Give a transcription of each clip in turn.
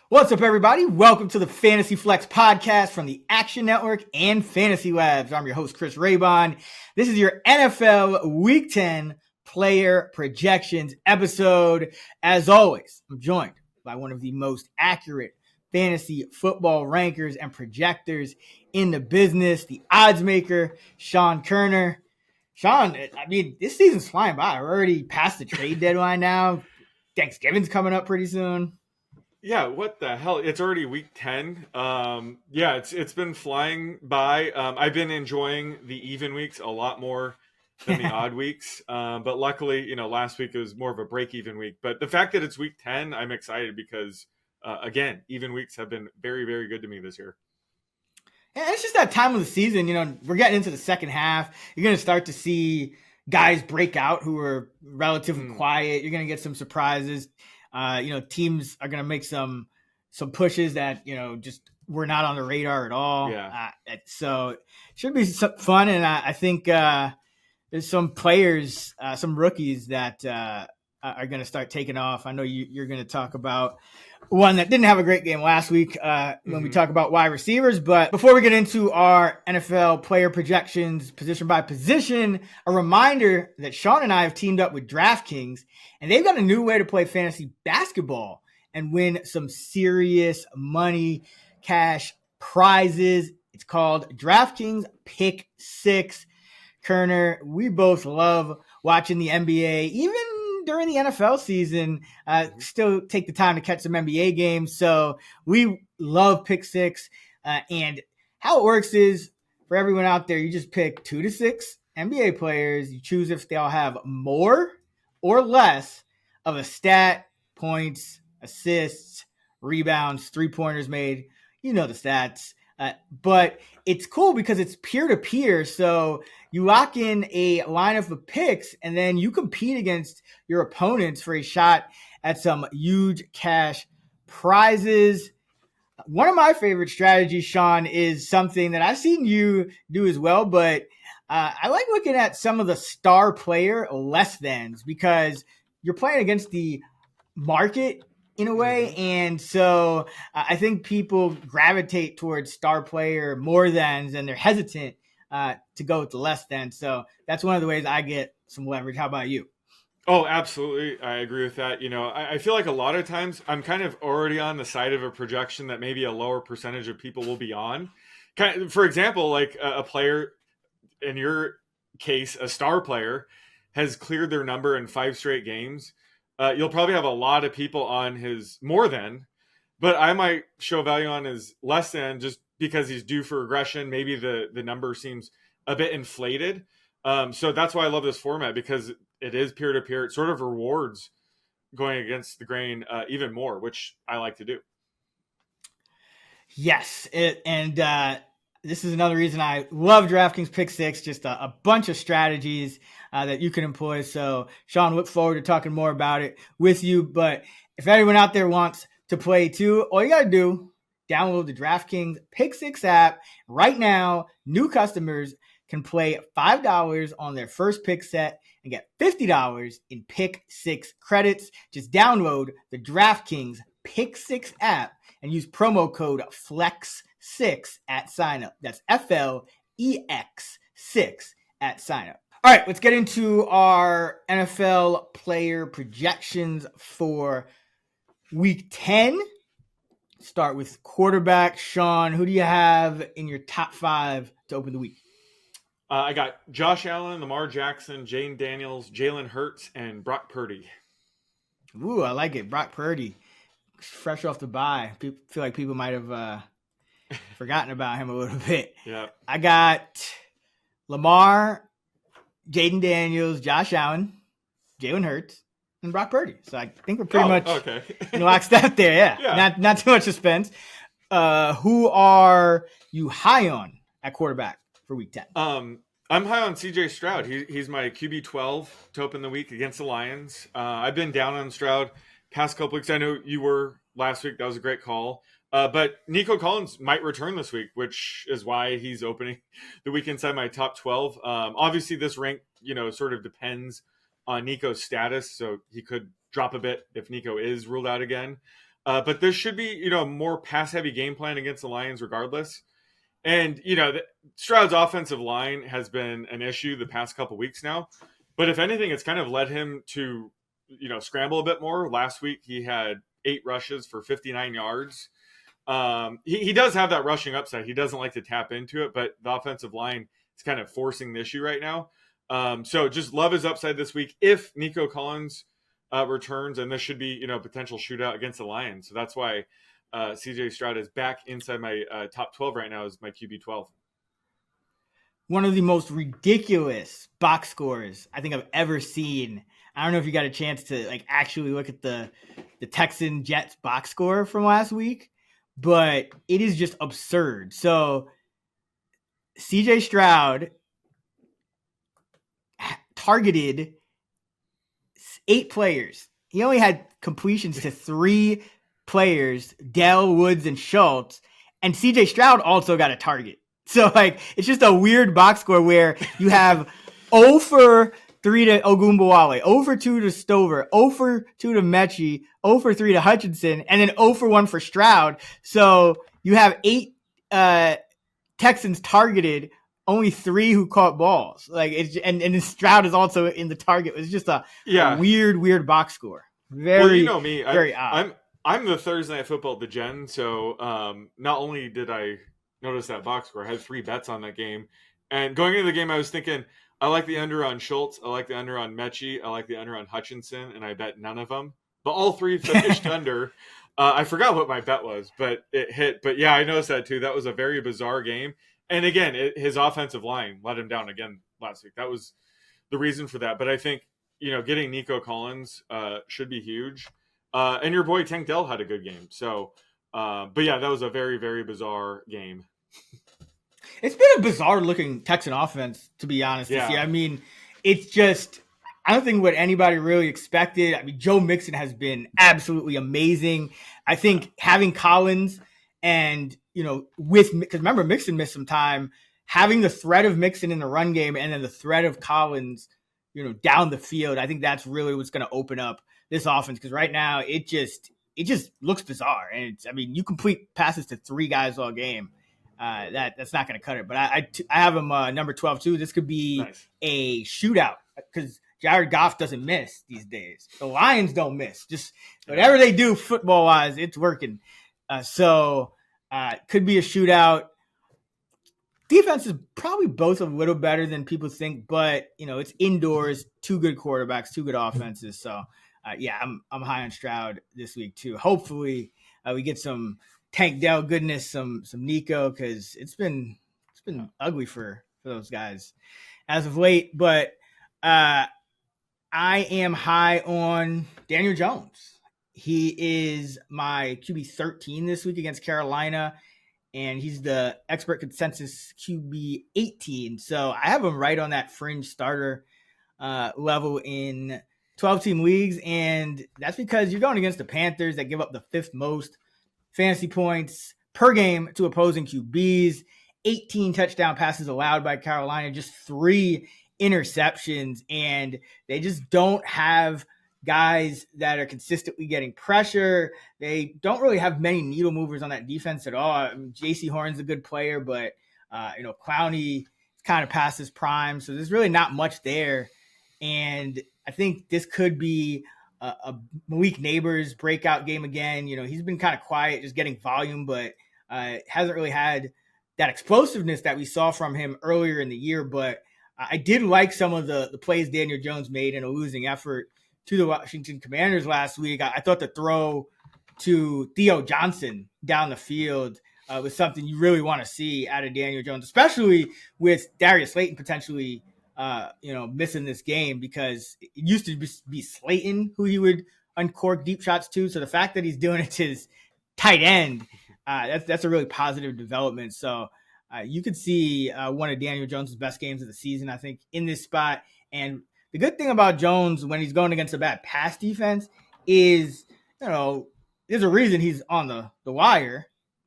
What's up, everybody? Welcome to the Fantasy Flex podcast from the Action Network and Fantasy Labs. I'm your host, Chris Raybon. This is your NFL Week 10 player projections episode. As always, I'm joined by one of the most accurate fantasy football rankers and projectors in the business, the odds maker, Sean Kerner. Sean, I mean, this season's flying by. We're already past the trade deadline now. Thanksgiving's coming up pretty soon. Yeah, what the hell? It's already week 10. It's been flying by. I've been enjoying the even weeks a lot more than the odd weeks. But luckily, last week it was more of a break-even week. But the fact that it's week 10, I'm excited because, again, even weeks have been very, very good to me this year. Yeah, it's just that time of the season. We're getting into the second half. You're going to start to see guys break out who are relatively quiet. You're going to get some surprises. Teams are going to make some pushes that, just were not on the radar at all. Yeah. So it should be some fun. And I think there's some players, some rookies that are going to start taking off. I know you're going to talk about one that didn't have a great game last week when we talk about wide receivers. But before we get into our NFL player projections, position by position, a reminder that Sean and I have teamed up with DraftKings, and they've got a new way to play fantasy basketball and win some serious money, cash prizes. It's called DraftKings Pick 6. Kerner, we both love watching the NBA, even during the NFL season, still take the time to catch some NBA games. So we love Pick 6. And how it works is, for everyone out there, you just pick 2 to 6 NBA players. You choose if they all have more or less of a stat, points, assists, rebounds, three-pointers made. You know the stats. But it's cool because it's peer-to-peer. So you lock in a lineup of picks, and then you compete against your opponents for a shot at some huge cash prizes. One of my favorite strategies, Sean, is something that I've seen you do as well, but I like looking at some of the star player less thans because you're playing against the market in a way. And so I think people gravitate towards star player more thans, and they're hesitant to go with the less than. So that's one of the ways I get some leverage. How about you? Oh, absolutely. I agree with that. I feel like a lot of times I'm kind of already on the side of a projection that maybe a lower percentage of people will be on. For example, like a player, in your case, a star player, has cleared their number in 5 straight games. You'll probably have a lot of people on his more than, but I might show value on his less than just because he's due for regression. Maybe the number seems a bit inflated. So that's why I love this format, because it is peer-to-peer. It sort of rewards going against the grain even more, which I like to do. Yes. This is another reason I love DraftKings Pick 6, just a bunch of strategies that you can employ. So, Sean, look forward to talking more about it with you. But if anyone out there wants to play too, all you got to do, download the DraftKings Pick 6 app. Right now, new customers can play $5 on their first pick set and get $50 in Pick 6 credits. Just download the DraftKings Pick 6 app and use promo code FLEX6 at signup. That's FLEX6 at signup. All right, let's get into our NFL player projections for Week 10. Start with quarterback. Sean, who do you have in your top 5 to open the week? I got Josh Allen, Lamar Jackson, Jane Daniels, Jalen Hurts, and Brock Purdy. Ooh, I like it. Brock Purdy, fresh off the bye. Feel like people might have forgotten about him a little bit. Yeah. I got Lamar, Jaden Daniels, Josh Allen, Jalen Hurts, and Brock Purdy. So I think we're pretty much locked up there. Yeah. Not too much suspense. Who are you high on at quarterback for Week 10? I'm high on CJ Stroud. He's my QB 12 to open the week against the Lions. I've been down on Stroud past couple weeks. I know you were last week. That was a great call. But Nico Collins might return this week, which is why he's opening the week inside my top 12. Obviously, this rank, sort of depends on Nico's status. So he could drop a bit if Nico is ruled out again. But this should be, more pass heavy game plan against the Lions regardless. And, Stroud's offensive line has been an issue the past couple weeks now. But if anything, it's kind of led him to, scramble a bit more. Last week, he had 8 rushes for 59 yards. He does have that rushing upside. He doesn't like to tap into it, but the offensive line is kind of forcing the issue right now. So just love his upside this week. If Nico Collins returns, and this should be, potential shootout against the Lions. So that's why CJ Stroud is back inside my top 12 right now as my QB 12. One of the most ridiculous box scores I think I've ever seen. I don't know if you got a chance to actually look at the Texan Jets box score from last week, but it is just absurd. So CJ Stroud targeted 8 players. He only had completions to 3 players, Dell, Woods, and Schultz, and CJ Stroud also got a target. So it's just a weird box score where you have 0 for 3 to Ogunbowale, 0 for 2 to Stover, 0 for 2 to Mechie, 0 for 3 to Hutchinson, and then 0 for 1 for Stroud. So you have 8 Texans targeted, only 3 who caught balls. And Stroud is also in the target. It's just a weird box score. Very, well, me, very odd. I'm the Thursday Night Football at the Gen, so not only did I notice that box score, I had 3 bets on that game. And going into the game, I was thinking, I like the under on Schultz, I like the under on Mechie, I like the under on Hutchinson, and I bet none of them. But all 3 finished under. I forgot what my bet was, but it hit. But yeah, I noticed that too. That was a very bizarre game. And again, his offensive line let him down again last week. That was the reason for that. But I think, getting Nico Collins should be huge. And your boy Tank Dell had a good game. So, but yeah, that was a very, very bizarre game. It's been a bizarre looking Texan offense, to be honest with you. I mean, it's just, I don't think what anybody really expected. I mean, Joe Mixon has been absolutely amazing. I think having Collins and, because remember, Mixon missed some time, having the threat of Mixon in the run game and then the threat of Collins, down the field, I think that's really what's going to open up this offense. Because right now it just looks bizarre. And you complete passes to 3 guys all game. That's not going to cut it. But I have him number 12 too. This could be a shootout because Jared Goff doesn't miss these days. The Lions don't miss. Just whatever they do football wise, it's working. So could be a shootout. Defense is probably both a little better than people think, but it's indoors. 2 good quarterbacks, 2 good offenses. So I'm high on Stroud this week too. Hopefully we get some Tank Dell goodness, some Nico, because it's been ugly for those guys as of late. But I am high on Daniel Jones. He is my QB 13 this week against Carolina, and he's the expert consensus QB 18. So I have him right on that fringe starter level in 12-team leagues, and that's because you're going against the Panthers that give up the 5th most fantasy points per game to opposing QBs, 18 touchdown passes allowed by Carolina, just 3 interceptions, and they just don't have guys that are consistently getting pressure. They don't really have many needle movers on that defense at all. J.C. Horn's a good player, but Clowney kind of past his prime, so there's really not much there. And I think this could be a Malik Neighbors breakout game again. He's been kind of quiet, just getting volume, but hasn't really had that explosiveness that we saw from him earlier in the year. But I did like some of the plays Daniel Jones made in a losing effort to the Washington Commanders last week. I thought the throw to Theo Johnson down the field was something you really want to see out of Daniel Jones, especially with Darius Slayton potentially missing this game, because it used to be Slayton who he would uncork deep shots to. So the fact that he's doing it to his tight end, that's a really positive development. So you could see one of Daniel Jones' best games of the season, I think, in this spot. And the good thing about Jones when he's going against a bad pass defense is, there's a reason he's on the wire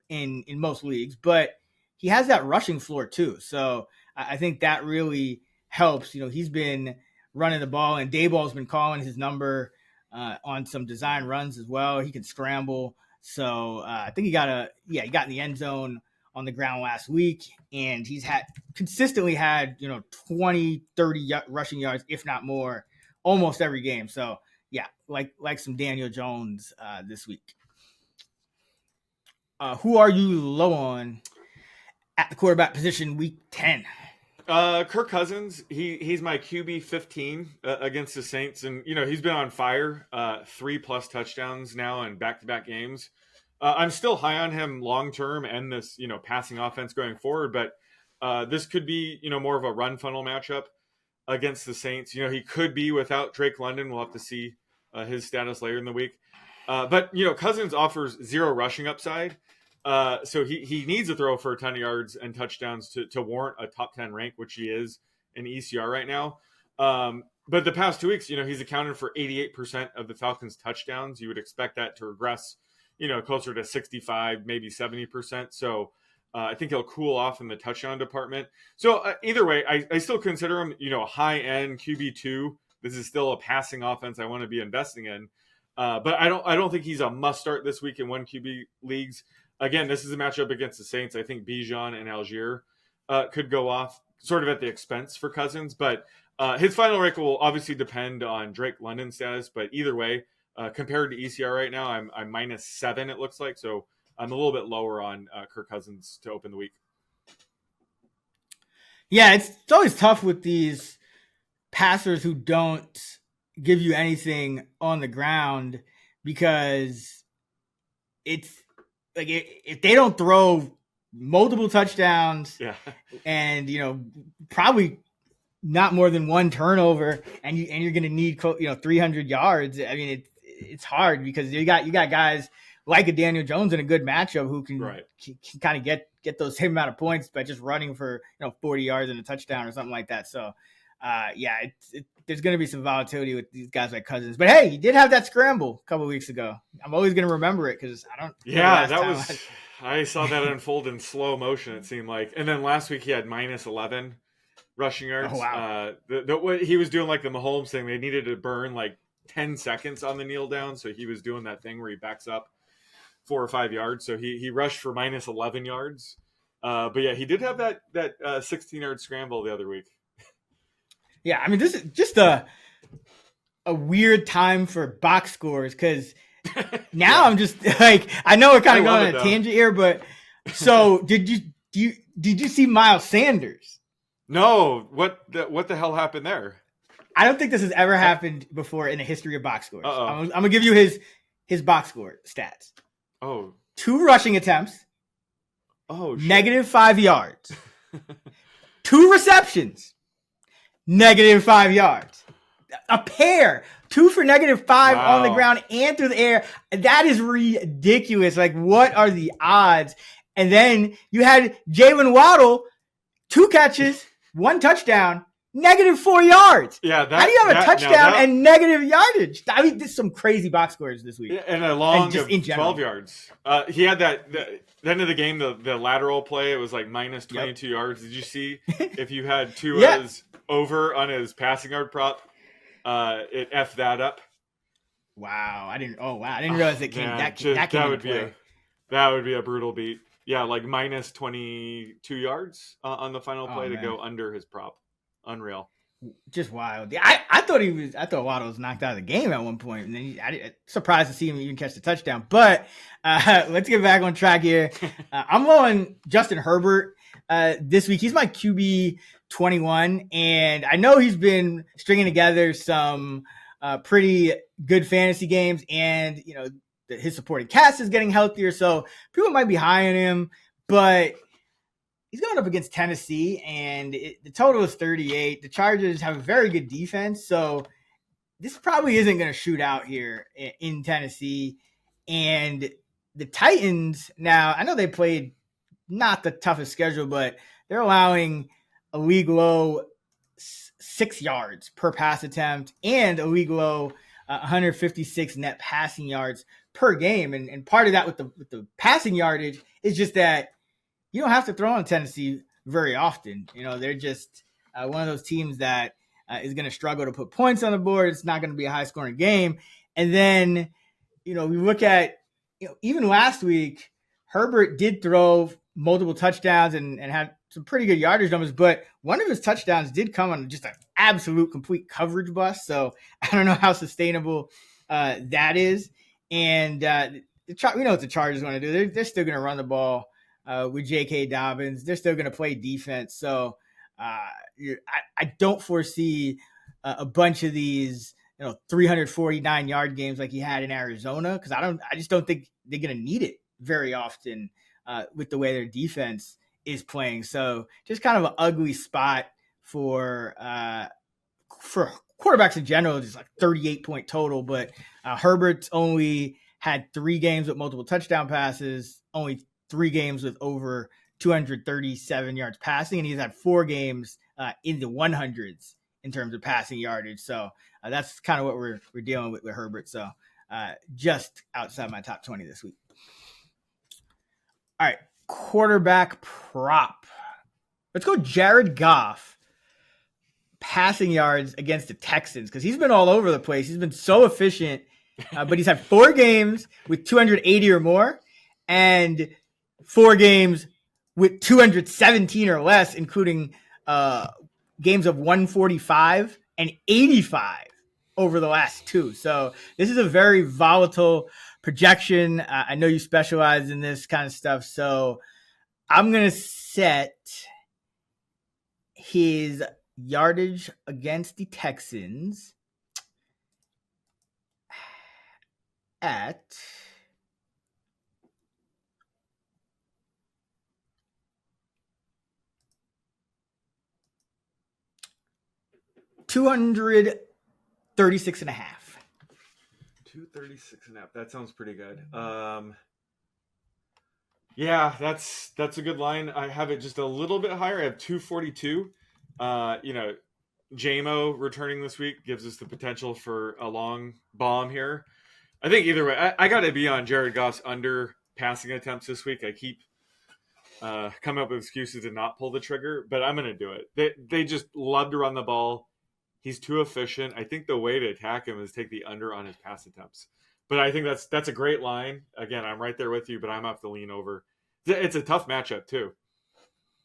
in most leagues, but he has that rushing floor too. So I think that really helps. He's been running the ball, and Dayball's been calling his number on some design runs as well. He can scramble So I think he got in the end zone on the ground last week, and he's consistently had 20, 30 rushing yards, if not more, almost every game. So yeah, like some Daniel Jones this week. Who are you low on at the quarterback position week 10? Kirk Cousins, he's my QB 15 against the Saints, and he's been on fire, 3+ touchdowns now in back-to-back games. I'm still high on him long term and this passing offense going forward, but this could be more of a run funnel matchup against the Saints. He could be without Drake London. We'll have to see his status later in the week. But Cousins offers 0 rushing upside. So he needs to throw for a ton of yards and touchdowns to warrant a top 10 rank, which he is in ECR right now. But the past 2 weeks, he's accounted for 88% of the Falcons' touchdowns. You would expect that to regress, closer to 65, maybe 70%. So I think he'll cool off in the touchdown department. So either way, I still consider him, a high-end QB2. This is still a passing offense I want to be investing in. But I don't think he's a must start this week in 1 QB leagues. Again, this is a matchup against the Saints. I think Bijan and Algier could go off sort of at the expense for Cousins. But his final rank will obviously depend on Drake London's status. But either way, compared to ECR right now, I'm -7, it looks like. So I'm a little bit lower on Kirk Cousins to open the week. Yeah, it's always tough with these passers who don't give you anything on the ground, because it's like if they don't throw multiple touchdowns and probably not more than 1 turnover, and you're going to need 300 yards. I mean, it's hard because you got guys like a Daniel Jones in a good matchup who can kind of get those same amount of points by just running for 40 yards and a touchdown or something like that. So there's going to be some volatility with these guys like Cousins. But hey, he did have that scramble a couple of weeks ago. I'm always going to remember it because I don't. Yeah, I saw that unfold in slow motion. It seemed like, and then last week he had -11 rushing yards. Oh, wow. What he was doing, like the Mahomes thing, they needed to burn like 10 seconds on the kneel down, so he was doing that thing where he backs up 4 or 5 yards. So he rushed for -11 yards. But yeah, he did have that 16-yard scramble the other week. Yeah, I mean, this is just a weird time for box scores because now I'm just like, I know we're kind of going on a tangent here, but so did you see Miles Sanders? No, what the hell happened there? I don't think this has ever happened before in the history of box scores. I'm gonna give you his box score stats. Oh, 2 rushing attempts. Oh, shit. -5 yards. 2 receptions. -5 yards. A pair. 2 for -5 on the ground and through the air. That is ridiculous. Like, what are the odds? And then you had Jalen Waddle, 2 catches, 1 touchdown, -4 yards. Yeah, how do you have a touchdown and negative yardage? I mean, this is some crazy box scores this week. Yeah, and a long of 12 yards. He had the end of the game, the lateral play. It was like -22 yards. Did you see if you had Tua's over on his passing yard prop? It effed that up. Wow, I didn't realize it came. That would be a brutal beat. Yeah, like -22 yards on the final play to go under his prop. Unreal. Just wild. I thought Waddle was knocked out of the game at one point, and then I'm surprised to see him even catch the touchdown. But let's get back on track here. I'm low on Justin Herbert this week. He's my QB 21, and I know he's been stringing together some pretty good fantasy games, and his supporting cast is getting healthier, so people might be high on him, but he's going up against Tennessee, and the total is 38. The Chargers have a very good defense, so this probably isn't going to shoot out here in Tennessee. And the Titans, now, I know they played not the toughest schedule, but they're allowing a league low 6 yards per pass attempt and a league low 156 net passing yards per game. And part of that with the passing yardage is just that you don't have to throw on Tennessee very often. They're just one of those teams that is going to struggle to put points on the board. It's not going to be a high-scoring game. And then, we look at even last week, Herbert did throw multiple touchdowns and had some pretty good yardage numbers, but one of his touchdowns did come on just an absolute complete coverage bust. So I don't know how sustainable that is. And we know what the Chargers want to do. They're still going to run the ball with J.K. Dobbins. They're still going to play defense. So I don't foresee a bunch of these 349-yard games like he had in Arizona, because I just don't think they're going to need it very often with the way their defense is playing. So just kind of an ugly spot for quarterbacks in general, just like 38-point total. But Herbert's only had 3 games with multiple touchdown passes, only 3 games with over 237 yards passing, and he's had 4 games in the 100s in terms of passing yardage. So that's kind of what we're dealing with Herbert. So just outside my top 20 this week. All right, quarterback prop. Let's go Jared Goff passing yards against the Texans, because he's been all over the place. He's been so efficient, but he's had 4 games with 280 or more and 4 games with 217 or less, including games of 145 and 85 over the last 2. So this is a very volatile projection. I know you specialize in this kind of stuff, so I'm going to set his yardage against the Texans at 236 and a half. 236 and a half. That sounds pretty good. Yeah, that's a good line. I have it just a little bit higher. I have 242. JMO returning this week gives us the potential for a long bomb here. I think either way, I got to be on Jared Goff's under passing attempts this week. I keep coming up with excuses to not pull the trigger, but I'm going to do it. They just love to run the ball. He's too efficient. I think the way to attack him is take the under on his pass attempts. But I think that's a great line. Again, I'm right there with you, but I'm have to lean over. It's a tough matchup too.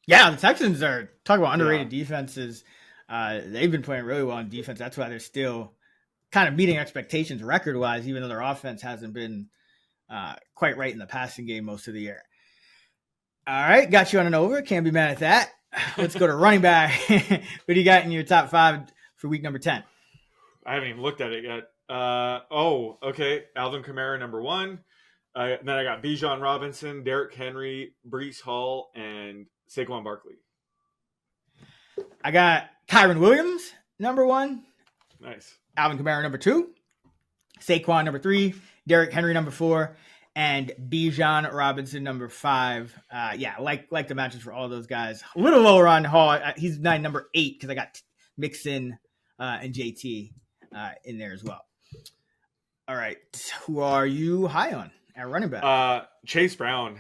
Yeah, the Texans are talking about underrated defenses. They've been playing really well on defense. That's why they're still kind of meeting expectations record-wise, even though their offense hasn't been quite right in the passing game most of the year. All right, got you on an over. Can't be mad at that. Let's go to running back. What do you got in your top 5 for week number 10? I haven't even looked at it yet. Okay. Alvin Kamara, number 1. Then I got Bijan Robinson, Derrick Henry, Breece Hall, and Saquon Barkley. I got Kyron Williams, number 1. Nice. Alvin Kamara, number 2. Saquon, number 3. Derrick Henry, number 4. And Bijan Robinson, number 5. Like the matches for all those guys. A little lower on Hall. He's number 8 because I got Mixon and JT in there as well. All right. Who are you high on at running back? Chase Brown.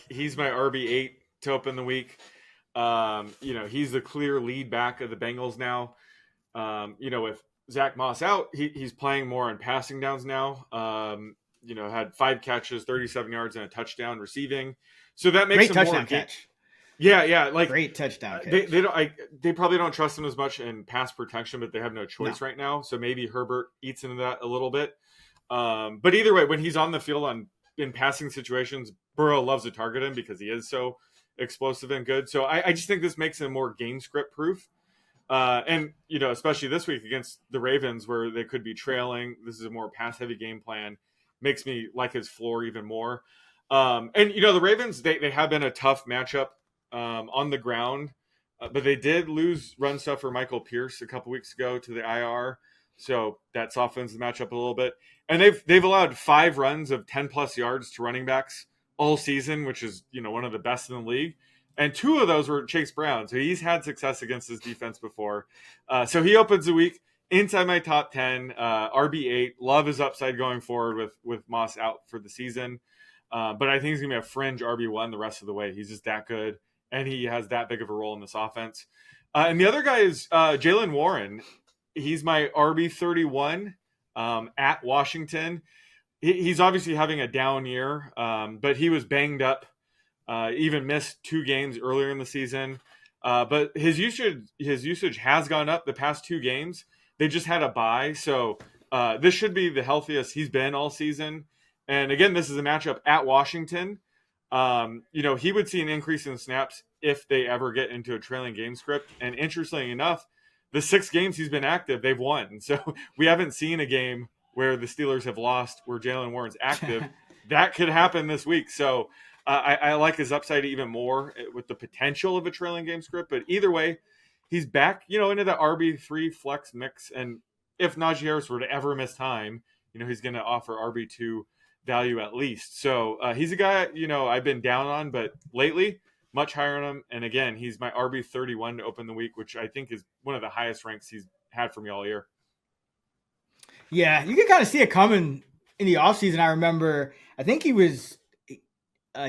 He's my RB8 to open the week. He's the clear lead back of the Bengals now. With Zach Moss out, he's playing more on passing downs now. Had 5 catches, 37 yards, and a touchdown receiving. So that makes great touchdown catch. Yeah. Great touchdown catch. They probably don't trust him as much in pass protection, but they have no choice right now. So maybe Herbert eats into that a little bit. But either way, when he's on the field in passing situations, Burrow loves to target him because he is so explosive and good. So I just think this makes him more game script proof. And especially this week against the Ravens, where they could be trailing. This is a more pass heavy game plan. Makes me like his floor even more. The Ravens, they have been a tough matchup on the ground, but they did lose run stuff for Michael Pierce a couple weeks ago to the IR. So that softens the matchup a little bit. And they've allowed 5 runs of 10 plus yards to running backs all season, which is, one of the best in the league. And 2 of those were Chase Brown. So he's had success against his defense before. So he opens the week inside my top 10, RB8. Love his upside going forward with Moss out for the season. But I think he's going to be a fringe RB1 the rest of the way. He's just that good. And he has that big of a role in this offense. And the other guy is Jaylen Warren. He's my RB31 at Washington. he's obviously having a down year, but he was banged up, even missed 2 games earlier in the season. But his usage has gone up the past 2 games. They just had a bye, so this should be the healthiest he's been all season. And again, this is a matchup at Washington. He would see an increase in snaps if they ever get into a trailing game script. And interestingly enough, the 6 games he's been active, they've won. So we haven't seen a game where the Steelers have lost where Jaylen Warren's active. That could happen this week. So I like his upside even more with the potential of a trailing game script. But either way, he's back, into the RB3 flex mix. And if Najee Harris were to ever miss time, he's going to offer RB2 value at least. So he's a guy, I've been down on, but lately much higher on him. And again, he's my RB31 to open the week, which I think is one of the highest ranks he's had for me all year. Yeah, you can kind of see it coming in the offseason. I remember, I think he was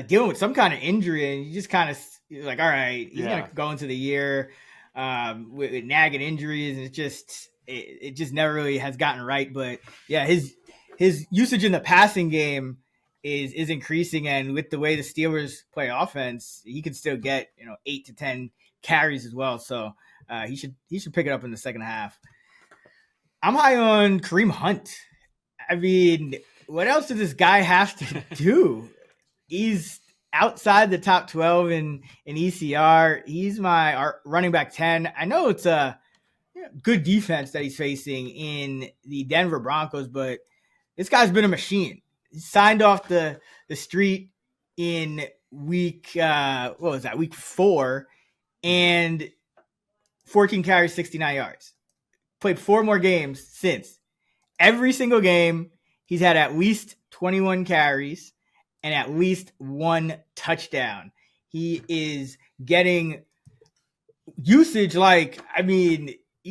dealing with some kind of injury, and you just kind of like, all right, he's going to go into the year with nagging injuries, and it just never really has gotten right. But yeah, his usage in the passing game is increasing, and with the way the Steelers play offense, he can still get 8 to 10 carries as well. So he should pick it up in the second half. I'm high on Kareem Hunt. I mean, what else does this guy have to do? He's outside the top 12 in ECR. He's my running back 10. I know it's a good defense that he's facing in the Denver Broncos, but this guy's been a machine. He signed off the street in week 4, and 14 carries, 69 yards. Played 4 more games since. Every single game, he's had at least 21 carries and at least 1 touchdown. He is getting usage you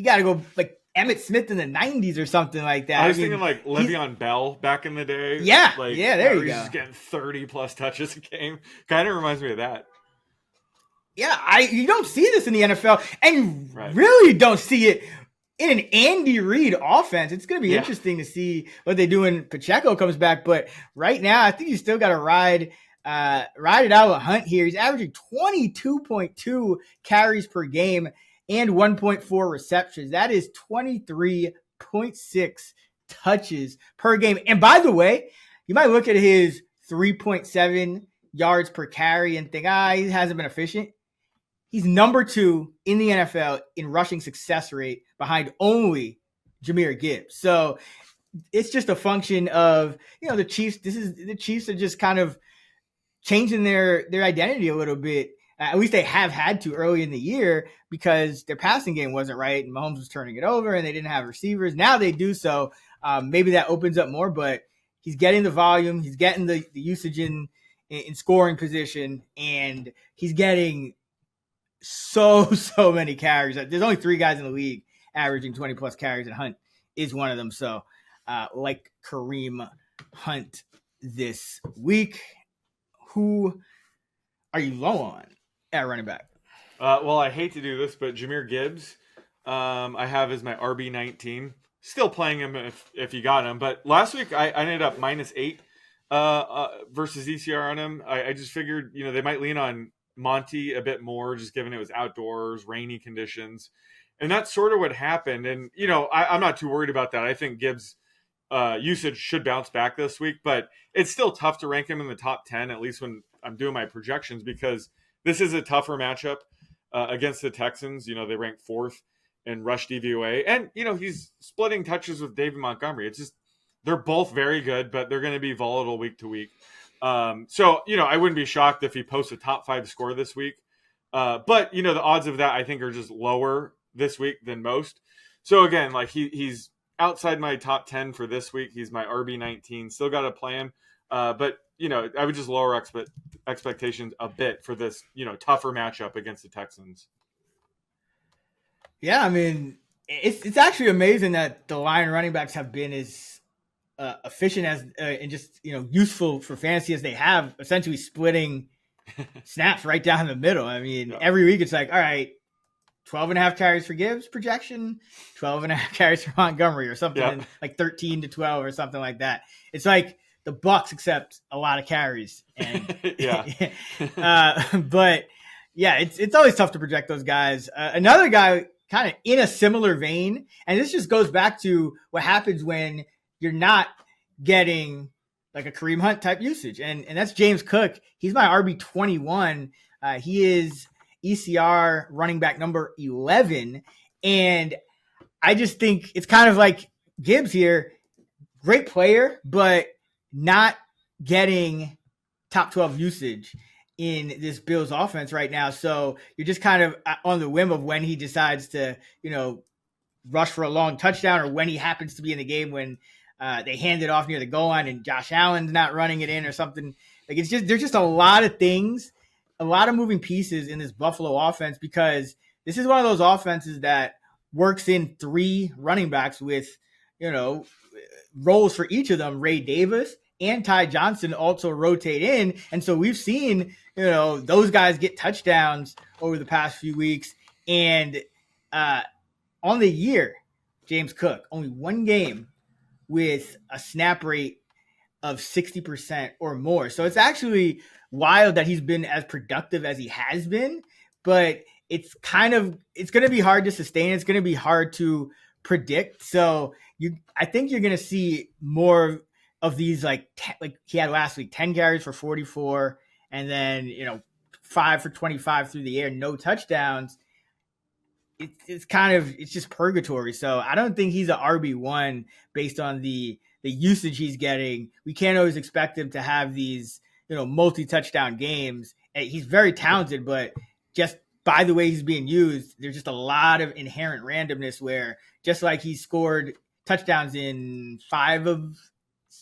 got to go like Emmitt Smith in the 90s or something like that. I was thinking like Le'Veon Bell back in the day. Yeah, there you go. He's getting 30-plus touches a game. Kind of reminds me of that. Yeah, you don't see this in the NFL, and you really don't see it in an Andy Reid offense. It's going to be interesting to see what they do when Pacheco comes back. But right now, I think you still got to ride it out with Hunt here. He's averaging 22.2 carries per game and 1.4 receptions. That is 23.6 touches per game. And by the way, you might look at his 3.7 yards per carry and think, he hasn't been efficient. He's number 2 in the NFL in rushing success rate behind only Jahmyr Gibbs. So it's just a function of, the Chiefs. The Chiefs are just kind of changing their identity a little bit. At least they have had to early in the year because their passing game wasn't right and Mahomes was turning it over and they didn't have receivers. Now they do, so maybe that opens up more, but he's getting the volume. He's getting the usage in scoring position, and he's getting so many carries. There's only 3 guys in the league averaging 20-plus carries, and Hunt is one of them. So like Kareem Hunt this week. Who are you low on at running back? Well, I hate to do this, but Jahmyr Gibbs, I have as my RB19. Still playing him if you got him. But last week I ended up -8 versus ECR on him. I just figured, they might lean on Monty a bit more, just given it was outdoors, rainy conditions. And that's sort of what happened. And, I'm not too worried about that. I think Gibbs' usage should bounce back this week, but it's still tough to rank him in the top 10, at least when I'm doing my projections, because this is a tougher matchup against the Texans. They rank 4th in rush DVOA. And, he's splitting touches with David Montgomery. It's just, they're both very good, but they're going to be volatile week to week. So, I wouldn't be shocked if he posts a top 5 score this week. But, the odds of that, I think, are just lower this week than most. So, again, like he's outside my top 10 for this week. He's my RB19. Still got to play him. But, I would just lower expectations a bit for this, tougher matchup against the Texans. Yeah, I mean, it's actually amazing that the Lion running backs have been as efficient as and just useful for fantasy as they have, essentially splitting snaps right down the middle. I mean, every week it's like, all right, 12.5 carries for Gibbs projection, 12.5 carries for Montgomery or something like 13 to 12 or something like that. It's like the Bucks accept a lot of carries, and Yeah. but yeah, it's always tough to project those guys. Another guy kind of in a similar vein, and this just goes back to what happens when you're not getting like a Kareem Hunt type usage, and that's James Cook. He's my RB21. He is ECR running back number 11, and I just think it's kind of like Gibbs here. Great player, but not getting top 12 usage in this Bills offense right now. So you're just kind of on the whim of when he decides to, rush for a long touchdown, or when he happens to be in the game when they hand it off near the goal line and Josh Allen's not running it in or something. Like there's just a lot of things, a lot of moving pieces in this Buffalo offense, because this is one of those offenses that works in 3 running backs with, roles for each of them. Ray Davis and Ty Johnson also rotate in. And so we've seen, those guys get touchdowns over the past few weeks. And on the year, James Cook, only 1 game with a snap rate of 60% or more. So it's actually wild that he's been as productive as he has been, but it's going to be hard to sustain. It's going to be hard to predict. So I think you're going to see more of these, like he had last week, 10 carries for 44, and then, 5 for 25 through the air, no touchdowns. It's just purgatory. So I don't think he's an RB1 based on the usage he's getting. We can't always expect him to have these, multi-touchdown games. He's very talented, but just by the way he's being used, there's just a lot of inherent randomness where, just like he scored touchdowns in 5 of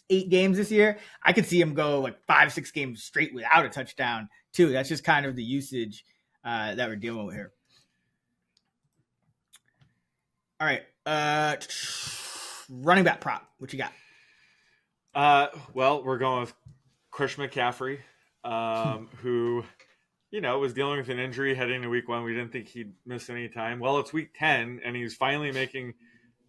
8 games this year, I could see him go like 5-6 games straight without a touchdown too. That's just kind of the usage that we're dealing with here. All right. Running back prop. What you got? Well, we're going with Chris McCaffrey, who, was dealing with an injury heading to week 1. We didn't think he'd miss any time. Well, it's week 10, and he's finally making,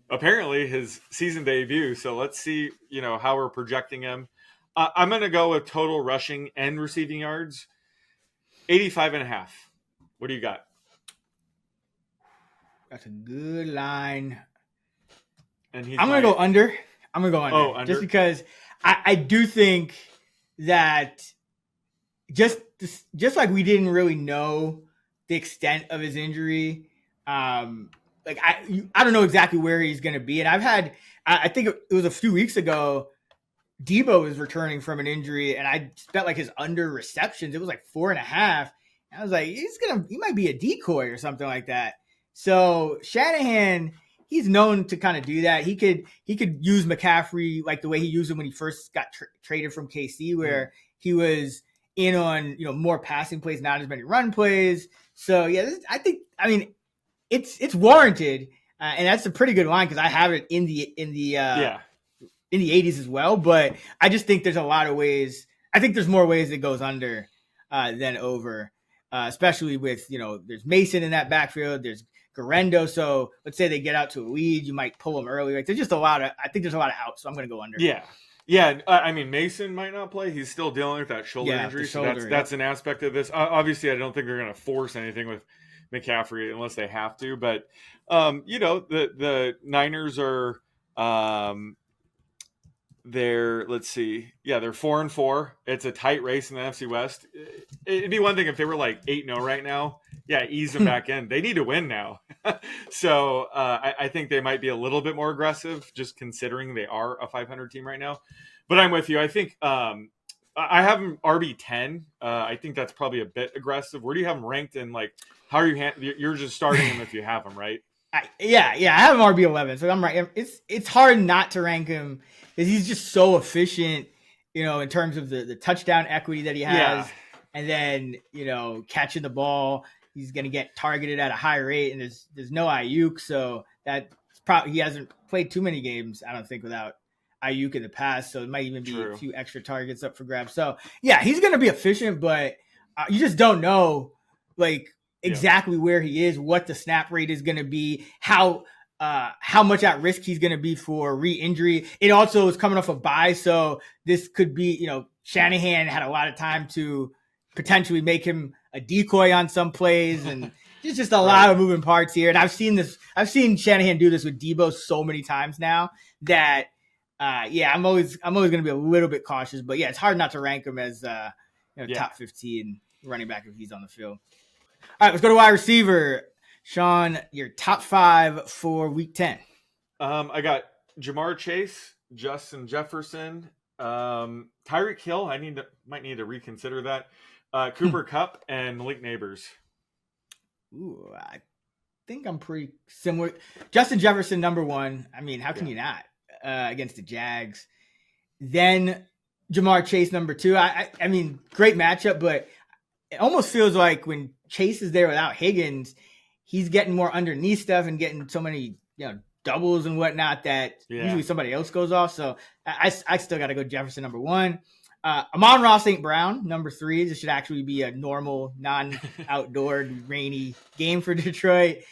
apparently, his season debut. So let's see, how we're projecting him. I'm going to go with total rushing and receiving yards, 85.5. What do you got? That's a good line. And I'm going to go under. Oh, under? Just because I do think that just like we didn't really know the extent of his injury, I don't know exactly where he's going to be. And I think it was a few weeks ago, Debo was returning from an injury, and I felt like his under receptions, it was like 4.5. I was like, he might be a decoy or something like that. So Shanahan, he's known to kind of do that. He could use McCaffrey like the way he used him when he first got traded from KC, where he was in on more passing plays, not as many run plays. So yeah, it's warranted, and that's a pretty good line because I have it in the 80s as well. But I just think there's a lot of ways. I think there's more ways it goes under than over, especially with there's Mason in that backfield. There's Garendo. So let's say they get out to a lead, you might pull them early. Like there's just I think there's a lot of outs. So I'm going to go under. Yeah. Yeah. I mean, Mason might not play. He's still dealing with that shoulder injury. That's an aspect of this. Obviously, I don't think they're going to force anything with McCaffrey unless they have to. But, the Niners are let's see. Yeah, they're 4-4. It's a tight race in the NFC West. It'd be one thing if they were like 8-0 right now. Yeah, ease them back in. They need to win now. So I think they might be a little bit more aggressive, just considering they are a 500 team right now. But I'm with you. I think I have them RB10. I think that's probably a bit aggressive. Where do you have them ranked? And like, how are you? You're just starting them if you have them, right? I have him RB11, so I'm right. It's hard not to rank him because he's just so efficient, in terms of the touchdown equity that he has, and then catching the ball. He's going to get targeted at a high rate, and there's no Ayuk, so that's probably he hasn't played too many games, I don't think, without Ayuk in the past, so it might even be a few extra targets up for grabs. So yeah, he's going to be efficient, but you just don't know like exactly where he is, what the snap rate is going to be, how how much at risk he's going to be for re-injury. It also is coming off a bye, so this could be, Shanahan had a lot of time to potentially make him a decoy on some plays, and there's just a lot of moving parts here. And I've seen Shanahan do this with Debo so many times now that, I'm always going to be a little bit cautious. But yeah, it's hard not to rank him as top 15 running back if he's on the field. All right, let's go to wide receiver. Sean, your top 5 for week 10. I got Jamar Chase, Justin Jefferson, Tyreek Hill. Might need to reconsider that. Cooper Kupp and Malik Neighbors. Ooh, I think I'm pretty similar. Justin Jefferson, number 1. I mean, how can you not against the Jags? Then Jamar Chase, number 2. I mean, great matchup, but it almost feels like when Chase is there without Higgins, he's getting more underneath stuff and getting so many, doubles and whatnot that usually somebody else goes off. So I still got to go Jefferson, number 1. Amon-Ra St. Brown, number 3. This should actually be a normal, non-outdoor, rainy game for Detroit.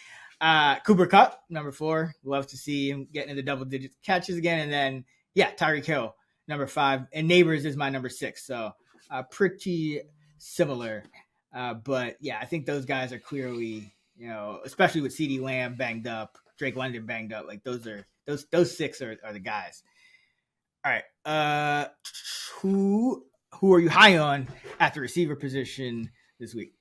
Cooper Kupp, number 4. Love to see him getting into double-digit catches again. And then, Tyreek Hill, number 5. And Neighbors is my number 6. So pretty similar. But, I think those guys are clearly, especially with CeeDee Lamb banged up, Drake London banged up. Like those 6 are the guys. All right. Who are you high on at the receiver position this week?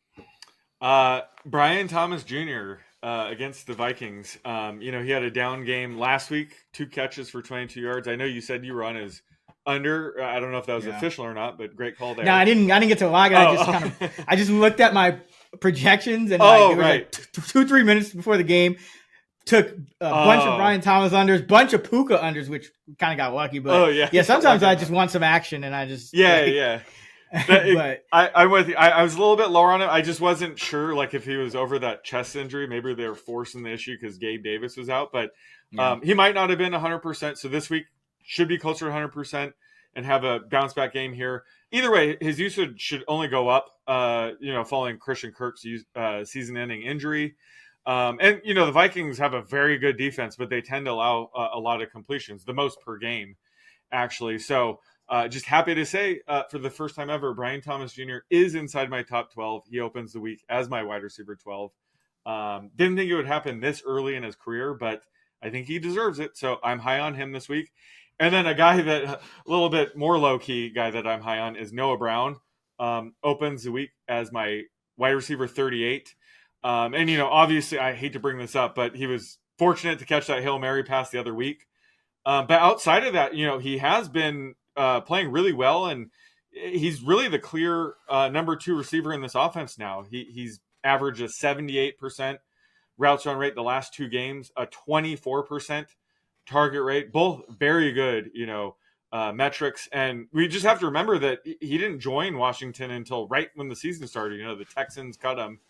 Brian Thomas Jr. Against the Vikings. He had a down game last week, 2 catches for 22 yards. I know you said you were on his under. I don't know if that was official or not, but great call there. No, I didn't get to log it. I just looked at my projections and it was like 2-3 minutes before the game. Took a bunch of Brian Thomas unders, bunch of Puka unders, which kind of got lucky. But sometimes I just want some action, and I just But I'm with you. I was a little bit lower on it. I just wasn't sure, like if he was over that chest injury. Maybe they were forcing the issue because Gabe Davis was out, but he might not have been 100%. So this week should be closer to 100% and have a bounce back game here. Either way, his usage should only go up. Following Christian Kirk's season-ending injury. The Vikings have a very good defense, but they tend to allow a lot of completions, the most per game, actually. So just happy to say for the first time ever, Brian Thomas Jr. is inside my top 12. He opens the week as my wide receiver 12. Didn't think it would happen this early in his career, but I think he deserves it. So I'm high on him this week. And then a guy that a little bit more low-key guy that I'm high on is Noah Brown. Opens the week as my wide receiver 38. Obviously I hate to bring this up, but he was fortunate to catch that Hail Mary pass the other week. But outside of that, he has been playing really well, and he's really the clear number 2 receiver in this offense now. He's averaged a 78% routes run rate the last 2 games, a 24% target rate, both very good, metrics. And we just have to remember that he didn't join Washington until right when the season started. The Texans cut him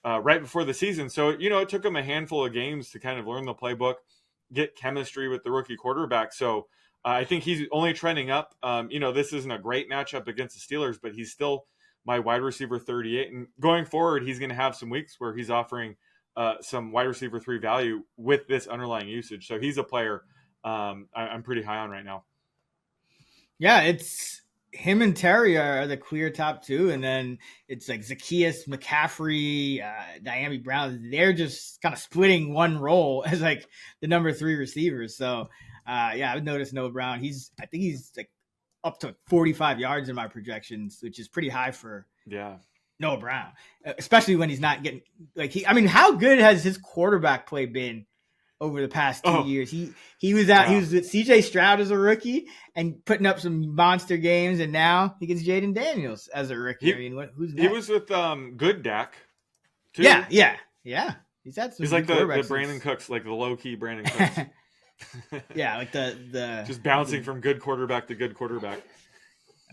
right before the season. So, it took him a handful of games to kind of learn the playbook, get chemistry with the rookie quarterback. So I think he's only trending up. This isn't a great matchup against the Steelers, but he's still my wide receiver 38. And going forward, he's going to have some weeks where he's offering some wide receiver 3 value with this underlying usage. So he's a player I'm pretty high on right now. Yeah, it's him and Terry are the clear top 2, and then it's like Zacchaeus, McCaffrey, Diami Brown. They're just kind of splitting one role as like the number 3 receivers. So I've noticed Noah Brown. I think he's like up to 45 yards in my projections, which is pretty high for Noah Brown, especially when he's not getting how good has his quarterback play been over the past 2 years? He was with CJ Stroud as a rookie and putting up some monster games, and now he gets Jaden Daniels as a rookie. Who's next? He was with good Dak too. Yeah. He's had some. He's like the Brandon Cooks, like the low key Brandon Cooks. Yeah, like the just bouncing from good quarterback to good quarterback.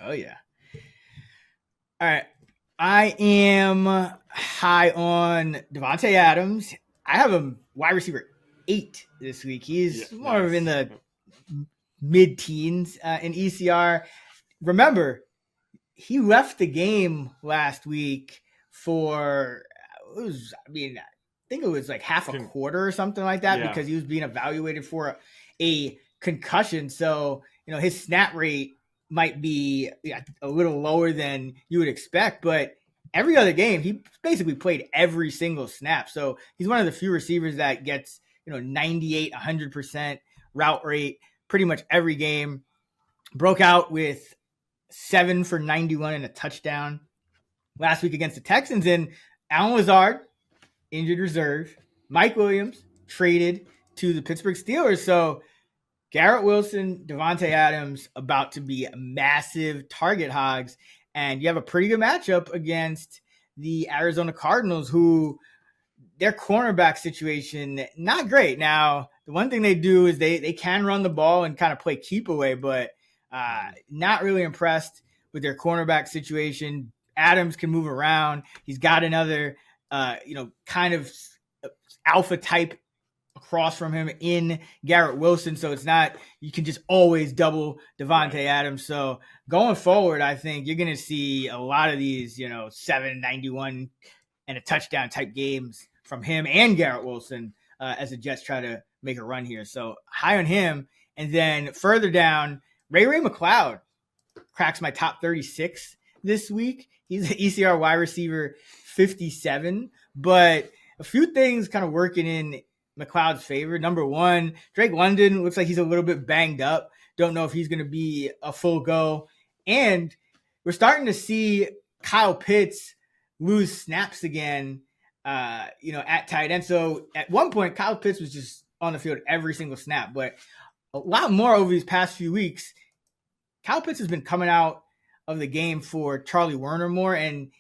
Oh yeah. All right. I am high on Davante Adams. I have him wide receiver 8 this week. He's more of in the mid-teens in ECR. Remember, he left the game last week for, I think think it was like half a quarter or something like that, because he was being evaluated for a concussion. So, his snap rate might be a little lower than you would expect, but every other game, he basically played every single snap. So he's one of the few receivers that gets, 98, 100% route rate pretty much every game. Broke out with 7 for 91 and a touchdown last week against the Texans. And Allen Lazard, injured reserve. Mike Williams, traded to the Pittsburgh Steelers. So Garrett Wilson, Davante Adams, about to be massive target hogs. And you have a pretty good matchup against the Arizona Cardinals, who their cornerback situation, not great. Now, the one thing they do is they can run the ball and kind of play keep away, but not really impressed with their cornerback situation. Adams can move around. He's got another, kind of alpha type across from him in Garrett Wilson. So it's not, you can just always double Davante Adams. So going forward, I think you're going to see a lot of these, 791 and a touchdown type games from him and Garrett Wilson as the Jets try to make a run here. So high on him. And then further down, Ray McCloud cracks my top 36 this week. He's an ECR wide receiver 57, but a few things kind of working in McLeod's favor. Number one, Drake London looks like he's a little bit banged up. Don't know if he's going to be a full go. And we're starting to see Kyle Pitts lose snaps again, at tight end. So at one point, Kyle Pitts was just on the field every single snap, but a lot more over these past few weeks. Kyle Pitts has been coming out of the game for Charlie Werner more. And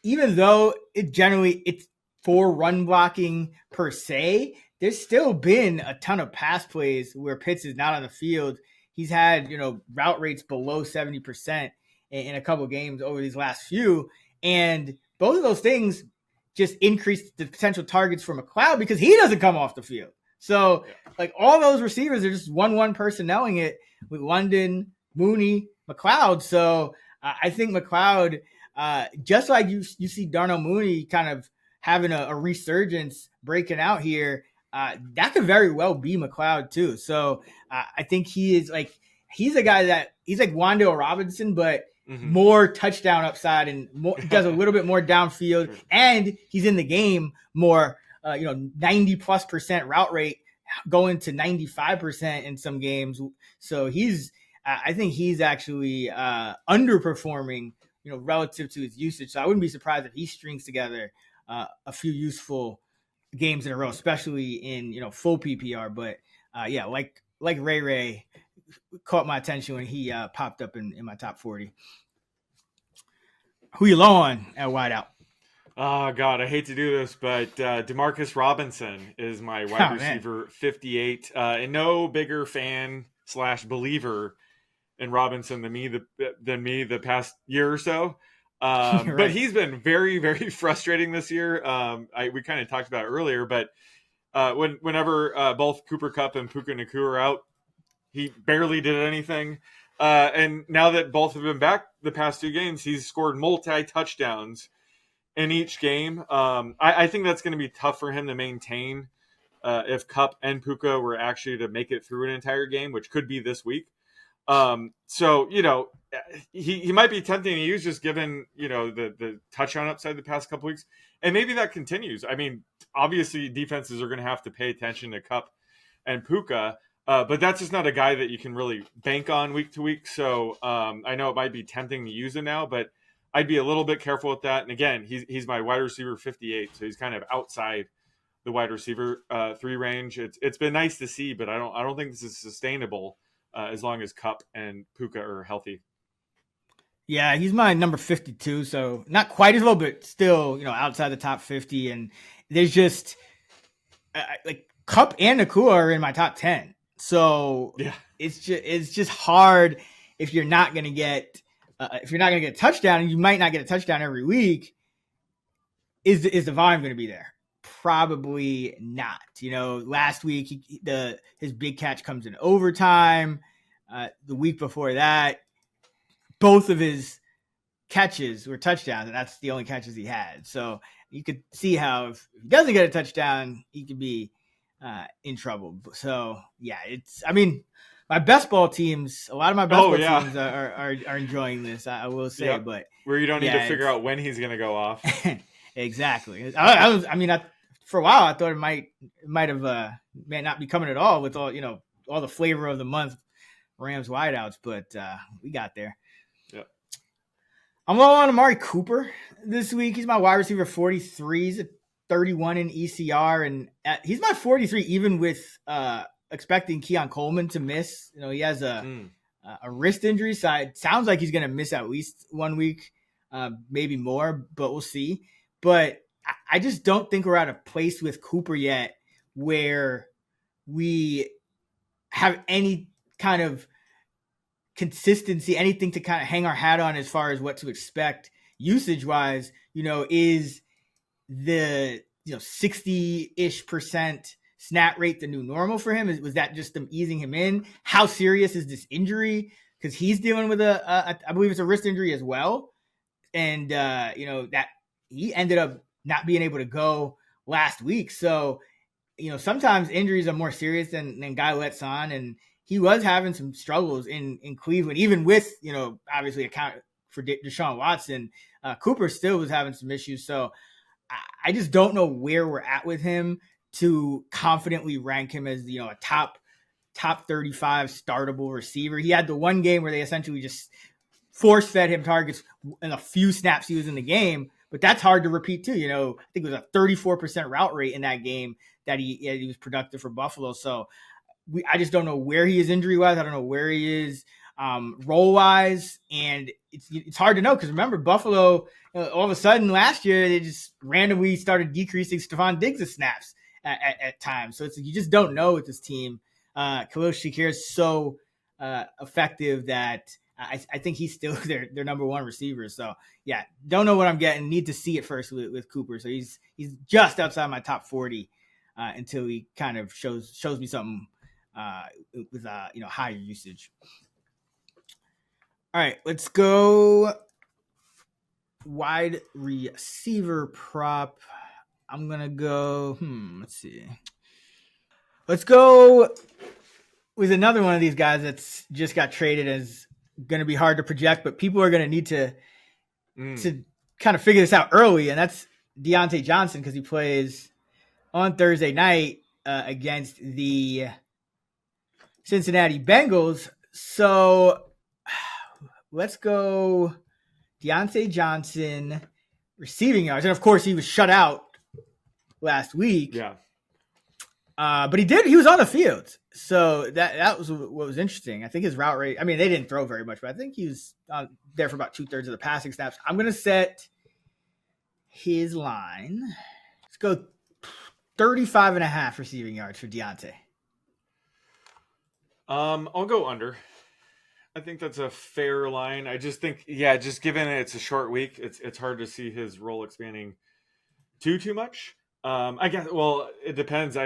even though it's for run blocking per se, there's still been a ton of pass plays where Pitts is not on the field. He's had, route rates below 70% in a couple of games over these last few. And both of those things just increase the potential targets for McLeod because he doesn't come off the field. So like all those receivers are just 1-1 personnelling it with London, Mooney, McLeod. So I think McLeod, just like you see Darnell Mooney kind of having a resurgence breaking out here, that could very well be McLeod too. So I think he's a guy that he's like Wan'Dale Robinson, but more touchdown upside and does a little bit more downfield, and he's in the game more. 90+% route rate, going to 95% in some games. So I think he's actually underperforming, relative to his usage. So I wouldn't be surprised if he strings together a few useful games in a row, especially in, full PPR. But like Ray caught my attention when he popped up in my top 40. Who you low on at wideout? Oh, God, I hate to do this, but Demarcus Robinson is my wide receiver 58. And no bigger fan / believer in Robinson than me the past year or so. Right. But he's been very, very frustrating this year. We kind of talked about it earlier, but whenever both Cooper Kupp and Puka Nacua are out, he barely did anything. And now that both have been back the past 2 games, he's scored multi-touchdowns in each game. I think that's going to be tough for him to maintain if Kupp and Puka were actually to make it through an entire game, which could be this week. So, he might be tempting to use just given, the touchdown upside the past couple weeks. And maybe that continues. I mean, obviously defenses are going to have to pay attention to Kupp and Puka, but that's just not a guy that you can really bank on week to week. So I know it might be tempting to use him now, but I'd be a little bit careful with that. And again, he's my wide receiver 58, so he's kind of outside the wide receiver 3 range. It's been nice to see, but I don't think this is sustainable as long as Kupp and Puka are healthy. Yeah, he's my number 52, so not quite as low, but still, outside the top 50. And there's just like Kupp and Nacua are in my top 10. So it's just hard if you're not going to get a touchdown, and you might not get a touchdown every week. Is the volume going to be there? Probably not. Last week his big catch comes in overtime. The week before that, both of his catches were touchdowns, and that's the only catches he had. So you could see how if he doesn't get a touchdown, he could be in trouble. So yeah, my best ball teams, a lot of my best ball teams are enjoying this. I will say, but where you don't need to figure out when he's going to go off. Exactly. For a while I thought it might not be coming at all with all all the flavor of the month Rams wideouts, but we got there. Yep. I'm low on Amari Cooper this week. He's my wide receiver 43. He's a 31 in ECR, and he's my 43 even with expecting Keon Coleman to miss. He has a wrist injury, so it sounds like he's going to miss at least 1 week, maybe more, but we'll see. But I just don't think we're at a place with Cooper yet where we have any kind of consistency, anything to kind of hang our hat on as far as what to expect usage wise. Is the 60-ish% snap rate the new normal for him? Was that just them easing him in? How serious is this injury? Because he's dealing with I believe it's a wrist injury as well, and that he ended up not being able to go last week. So sometimes injuries are more serious than guy lets on, and he was having some struggles in Cleveland, even with obviously account for Deshaun Watson. Cooper still was having some issues, so I just don't know where we're at with him to confidently rank him as a top 35 startable receiver. He had the one game where they essentially just force fed him targets in a few snaps he was in the game, but that's hard to repeat too. I think it was a 34% route rate in that game that he was productive for Buffalo. So I just don't know where he is injury wise. I don't know where he is role wise, and it's hard to know because remember Buffalo all of a sudden last year they just randomly started decreasing Stephon Diggs' snaps at times. So you just don't know with this team. Khalil Shakir is so effective that I think he's still their number one receiver. So yeah, don't know what I'm getting. Need to see it first with Cooper. So he's just outside my top 40 until he kind of shows me something with higher usage. All right, let's go wide receiver prop. I'm gonna go. Let's see. Let's go with another one of these guys that's just got traded as going to be hard to project, but people are going to need to kind of figure this out early, and that's Deontay Johnson because he plays on Thursday night against the Cincinnati Bengals. So let's go Deontay Johnson receiving yards. And of course he was shut out last week. Yeah. But he was on the field. So that was what was interesting. I think his route rate, they didn't throw very much, but I think he was there for about 2/3 of the passing snaps. I'm going to set his line. Let's go 35.5 receiving yards for Deontay. I'll go under. I think that's a fair line. I just think, just given it's a short week, it's hard to see his role expanding too much. I guess. Well, it depends.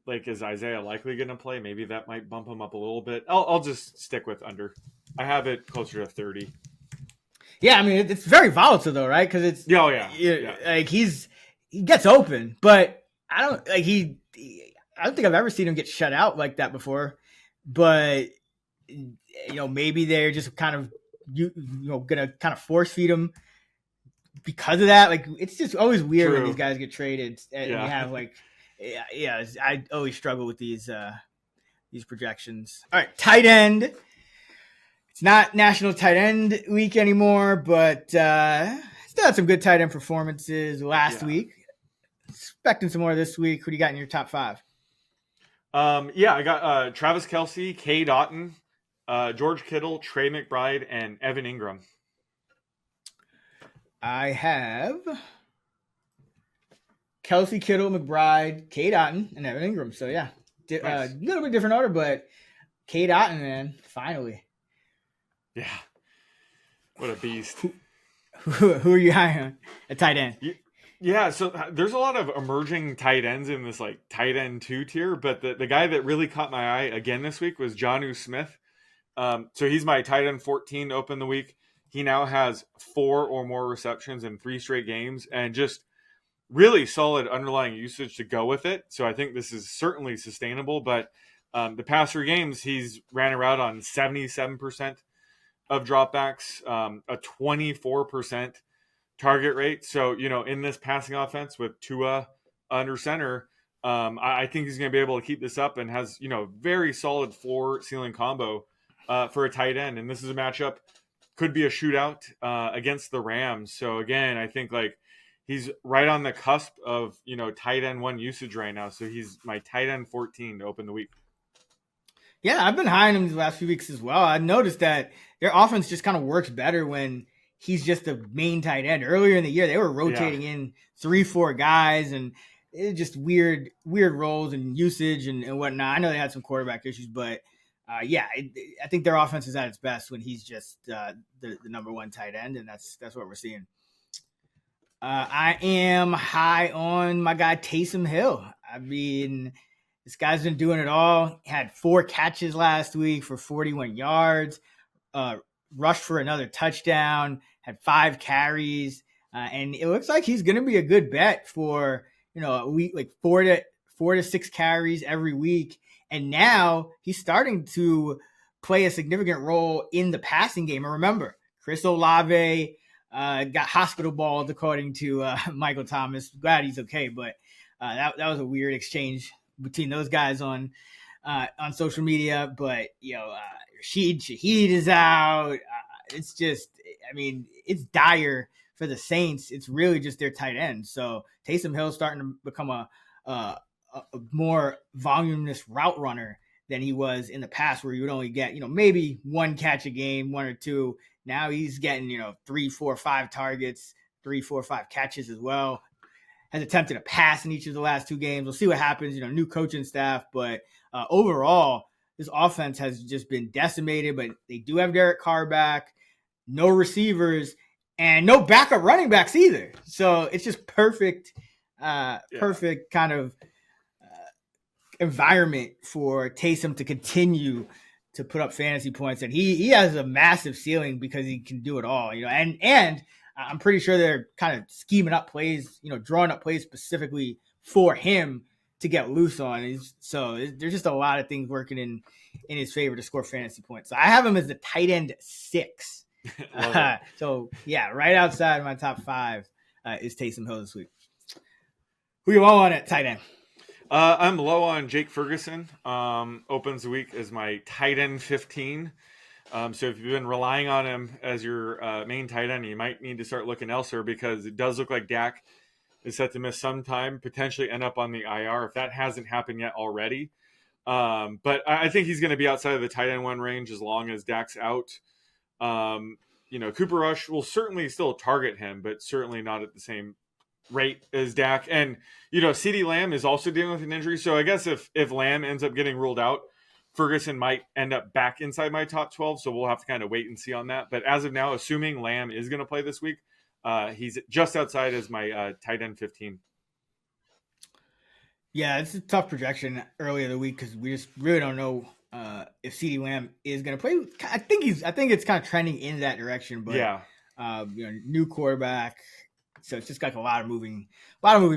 Is Isaiah likely going to play? Maybe that might bump him up a little bit. I'll just stick with under. I have it closer to 30. Yeah, it's very volatile though, right? Because it's like he gets open, but I don't think I've ever seen him get shut out like that before. But maybe they're just kind of gonna kind of force feed him because of that. Like it's just always weird when these guys get traded and you have I always struggle with these projections. All right, tight end. It's not National Tight End Week anymore, but still had some good tight end performances last week. Expecting some more this week. Who do you got in your top 5? I got Travis Kelce, K. Dotton, George Kittle, Trey McBride, and Evan Ingram. I have Kelce, Kittle, McBride, K. Dotton, and Evan Ingram. So yeah, a little bit different order, but K. Dotton, man, finally. Yeah, what a beast. Who are you high on at tight end? Yeah, so there's a lot of emerging tight ends in this tight end 2 tier, but the guy that really caught my eye again this week was Jonnu Smith. So he's my tight end 14 to open the week. He now has 4 or more receptions in 3 straight games, and just really solid underlying usage to go with it. So I think this is certainly sustainable. But the past 3 games, he's ran a route on 77% of dropbacks, a 24% target rate. So, in this passing offense with Tua under center, I think he's going to be able to keep this up and has, very solid floor ceiling combo for a tight end. And this is a matchup, could be a shootout against the Rams. So again, I think like he's right on the cusp of, tight end 1 usage right now. So he's my tight end 14 to open the week. Yeah, I've been high on him these last few weeks as well. I noticed that their offense just kind of works better when he's just the main tight end. Earlier in the year, they were rotating in 3-4 guys, and it just weird roles and usage and whatnot. I know they had some quarterback issues, but I think their offense is at its best when he's just the number 1 tight end, and that's what we're seeing. I am high on my guy Taysom Hill. I mean, this guy's been doing it all. He had 4 catches last week for 41 yards, rushed for another touchdown, had 5 carries, and it looks like he's going to be a good bet for, a week, like 4 to 6 carries every week. And now he's starting to play a significant role in the passing game. And remember, Chris Olave got hospital balled, according to Michael Thomas. Glad he's okay, but that was a weird exchange between those guys on social media. But Rashid Shaheed is out. It's just, I mean, it's dire for the Saints. It's really just their tight end. So Taysom Hill's starting to become a more voluminous route runner than he was in the past, where you would only get, maybe 1 catch a game, 1 or 2. Now he's getting, 3, 4, 5 targets, 3, 4, 5 catches as well. Has attempted a pass in each of the last 2 games. We'll see what happens, new coaching staff. But overall, this offense has just been decimated. But they do have Derek Carr back, no receivers, and no backup running backs either. So it's just perfect kind of environment for Taysom to continue to put up fantasy points. And he has a massive ceiling because he can do it all, and I'm pretty sure they're kind of scheming up plays, drawing up plays specifically for him to get loose on. So there's just a lot of things working in his favor to score fantasy points. So I have him as the tight end 6. So yeah, right outside my top 5 is Taysom Hill this week. Who you on at tight end? I'm low on Jake Ferguson. Opens the week as my tight end 15. So if you've been relying on him as your main tight end, you might need to start looking elsewhere, because it does look like Dak is set to miss some time, potentially end up on the IR if that hasn't happened yet already. But I think he's going to be outside of the tight end 1 range as long as Dak's out. Cooper Rush will certainly still target him, but certainly not at the same rate as Dak. And, CeeDee Lamb is also dealing with an injury. So I guess if Lamb ends up getting ruled out, Ferguson might end up back inside my top 12. So we'll have to kind of wait and see on that. But as of now, assuming Lamb is going to play this week, he's just outside as my tight end 15. Yeah, it's a tough projection early in the week because we just really don't know if CeeDee Lamb is going to play. I think it's kind of trending in that direction. But yeah, new quarterback. So it's just got a lot of moving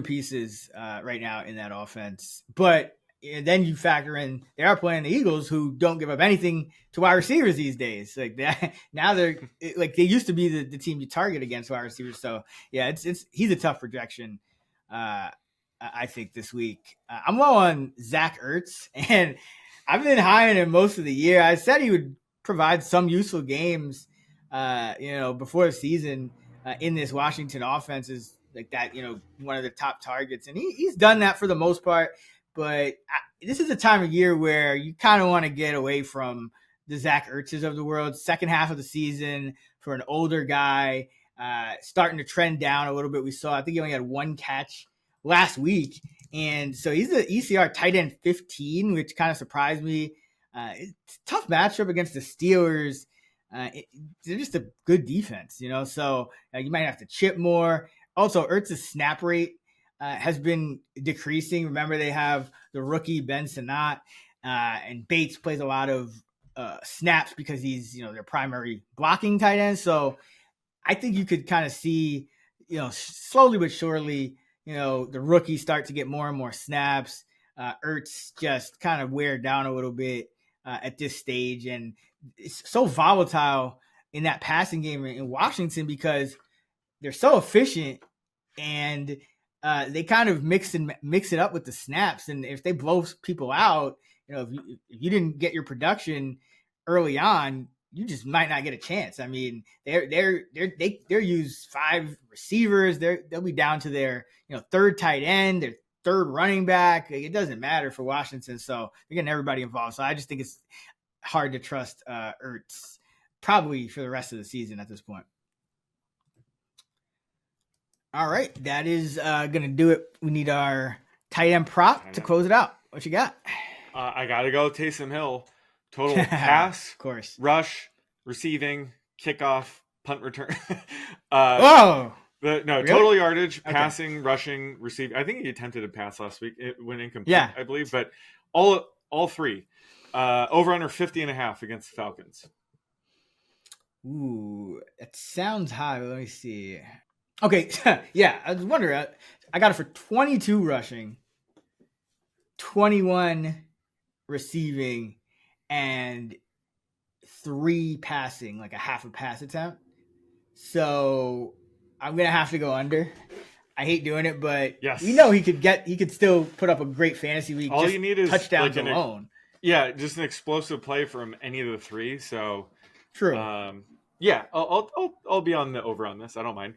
pieces right now in that offense. But then you factor in they are playing the Eagles, who don't give up anything to wide receivers these days. Like that, now they're like they used to be the team you target against wide receivers. So yeah, he's a tough projection. I think this week I'm low on Zach Ertz, and I've been high on him most of the year. I said he would provide some useful games, before the season. In this Washington offense is like that, one of the top targets. And he's done that for the most part. But this is a time of year where you kind of want to get away from the Zach Ertzes of the world. Second half of the season for an older guy, starting to trend down a little bit. I think he only had 1 catch last week. And so he's the ECR tight end 15, which kind of surprised me. It's a tough matchup against the Steelers. They're just a good defense, so you might have to chip more. Also, Ertz's snap rate has been decreasing. Remember, they have the rookie Ben Sinnott, and Bates plays a lot of snaps because he's, their primary blocking tight end. So I think you could kind of see, slowly but surely, the rookies start to get more and more snaps. Ertz just kind of wear down a little bit at this stage. And it's so volatile in that passing game in Washington because they're so efficient and they kind of mix it up with the snaps. And if they blow people out, if you didn't get your production early on, you just might not get a chance. I mean, they're use 5 receivers. They'll be down to their third tight end, their third running back. It doesn't matter for Washington. So they're getting everybody involved. So I just think it's hard to trust Ertz probably for the rest of the season at this point. All right, that is gonna do it. We need our tight end prop to close it out. What you got? I gotta go Taysom Hill. Total pass, of course, rush, receiving, kickoff, punt return. Really? Total yardage, passing, rushing, receiving. I think he attempted a pass last week. It went incomplete, I believe, but all three. Over under 50.5 against the Falcons. Ooh, that sounds high. Let me see. Okay, yeah, I was wondering. I got it for 22 rushing, 21 receiving, and 3 passing, like a half a pass attempt. So I'm gonna have to go under. I hate doing it, but yes, he could still put up a great fantasy week. All you need is touchdowns alone. Just an explosive play from any of the 3. So true. I'll be on the over on this. I don't mind.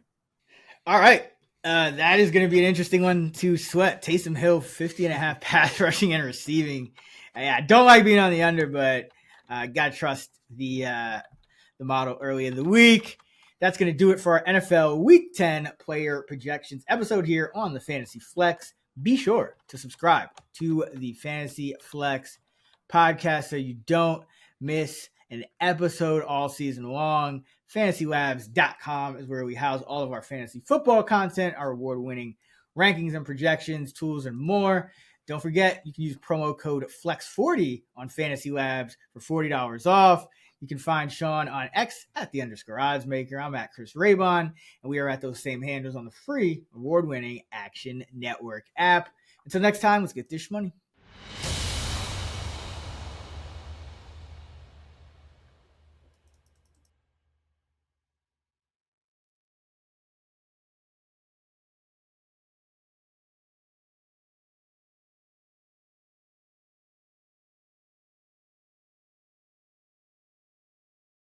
All right. That is going to be an interesting one to sweat. Taysom Hill, 50.5 pass rushing and receiving. I don't like being on the under, but got to trust the model early in the week. That's going to do it for our NFL Week 10 player projections episode here on the Fantasy Flex. Be sure to subscribe to the Fantasy Flex podcast so you don't miss an episode all season long. FantasyLabs.com is where we house all of our fantasy football content, our award-winning rankings and projections, tools, and more. Don't forget, you can use promo code FLEX40 on Fantasy Labs for $40 off. You can find Sean on X at _oddsmaker. I'm at Chris Raybon, and we are at those same handles on the free award-winning Action Network app. Until next time, let's get this money.